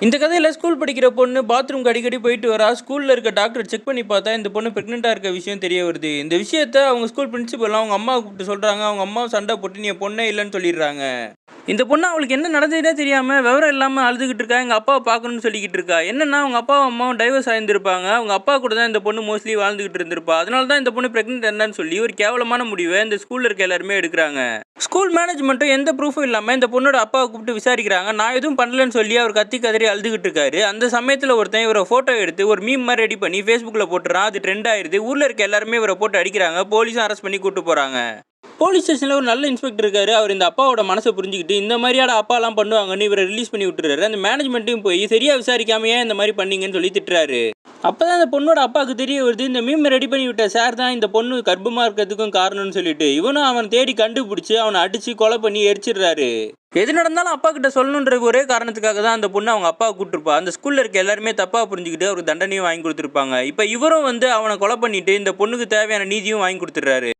இந்த கதையில ஸ்கூல் படிக்கிற பொண்ணு பாத்ரூம்க்கு அடிக்கடி போயிட்டு வரா. ஸ்கூல்ல இருக்க டாக்டர் செக் பண்ணி பார்த்தா, இந்த பொண்ணு பிரெக்னென்ட்டா இருக்க விஷயம் தெரிய வருது. இந்த விஷயத்த அவங்க ஸ்கூல் பிரின்சிபல் அவங்க அம்மாவ கூப்பிட்டு சொல்றாங்க. அவங்க அம்மாவும் சண்டை போட்டு நீ என் பொண்ணே இல்லன்னு சொல்லிடுறாங்க. இந்த பொண்ணு அவளுக்கு என்ன நடந்ததுன்னே தெரியாம விவரம் இல்லாம அழுதுகிட்டு இருக்கா. எங்க அப்பாவை பார்க்கணும்னு சொல்லிக்கிட்டு இருக்கா. என்னன்னா அவங்க அப்பாவும் அம்மாவும் டைவர்ஸ் ஆயிருந்திருப்பாங்க. அவங்க அப்பா கூட தான் இந்த பொண்ணு மோஸ்ட்லி வாழ்ந்துகிட்டு இருந்திருப்பா. அதனால தான் இந்த பொண்ணு பிரெக்னென்ட் என்னன்னு சொல்லி ஒரு கேவலமான முடிவை இந்த ஸ்கூல்ல இருக்க எல்லாருமே எடுக்கிறாங்க. ஸ்கூல் மேனேஜ்மெண்ட்டும் எந்த ப்ரூஃபும் இல்லாம இந்த பொண்ணோட அப்பாவை கூப்பிட்டு விசாரிக்கிறாங்க. நான் எதுவும் பண்ணலன்னு சொல்லி அவர் கத்தி கதறி அழுதுகிட்டு இருக்காரு. அந்த சமயத்தில் ஒருத்தன் இவரை போட்டோ எடுத்து ஒரு மீம் மாதிரி ரெடி பண்ணி ஃபேஸ்புக்கில் போட்டுறான். அது ட்ரெண்ட் ஆயிருது. ஊரில் இருக்க எல்லாருமே இவரை போட்டு அடிக்கிறாங்க. போலீஸும் அரெஸ்ட் பண்ணி கூட்டு போறாங்க. போலீஸ் ஸ்டேஷனில் ஒரு நல்ல இன்ஸ்பெக்டர் இருக்காரு. அவர் இந்த அப்பாவோட மனசை புரிஞ்சுக்கிட்டு இந்த மாதிரியான அப்பாலாம் பண்ணுவாங்கன்னு இவரை ரிலீஸ் பண்ணி விட்டுறாரு. அந்த மேனேஜ்மெண்ட்டையும் போய் சரியா விசாரிக்காம ஏன் இந்த மாதிரி பண்ணீங்கன்னு சொல்லி திட்டுறாரு. அப்பதான் அந்த பொண்ணோட அப்பாவுக்கு தெரிய வருது, இந்த மீம் ரெடி பண்ணி விட்ட சார் தான் இந்த பொண்ணு கர்ப்பமா இருக்கிறதுக்கும் காரணம்னு சொல்லிட்டு இவனும் அவன் தேடி கண்டுபிடிச்சு அவனை அடிச்சு கொலை பண்ணி எரிச்சிடுறாரு. எது நடந்தாலும் அப்பா கிட்ட சொல்லணுன்ற ஒரே காரணத்துக்காக தான் அந்த பொண்ணு அவங்க அப்பாவை கூப்பிட்டுருப்பா. அந்த ஸ்கூல்ல இருக்க எல்லாருமே தப்பா புரிஞ்சுக்கிட்டு அவருக்கு தண்டனையும் வாங்கி கொடுத்துருப்பாங்க. இப்போ இவரும் வந்து அவனை கொலை பண்ணிட்டு இந்த பொண்ணுக்கு தேவையான நீதியும் வாங்கி கொடுத்துட்றாரு.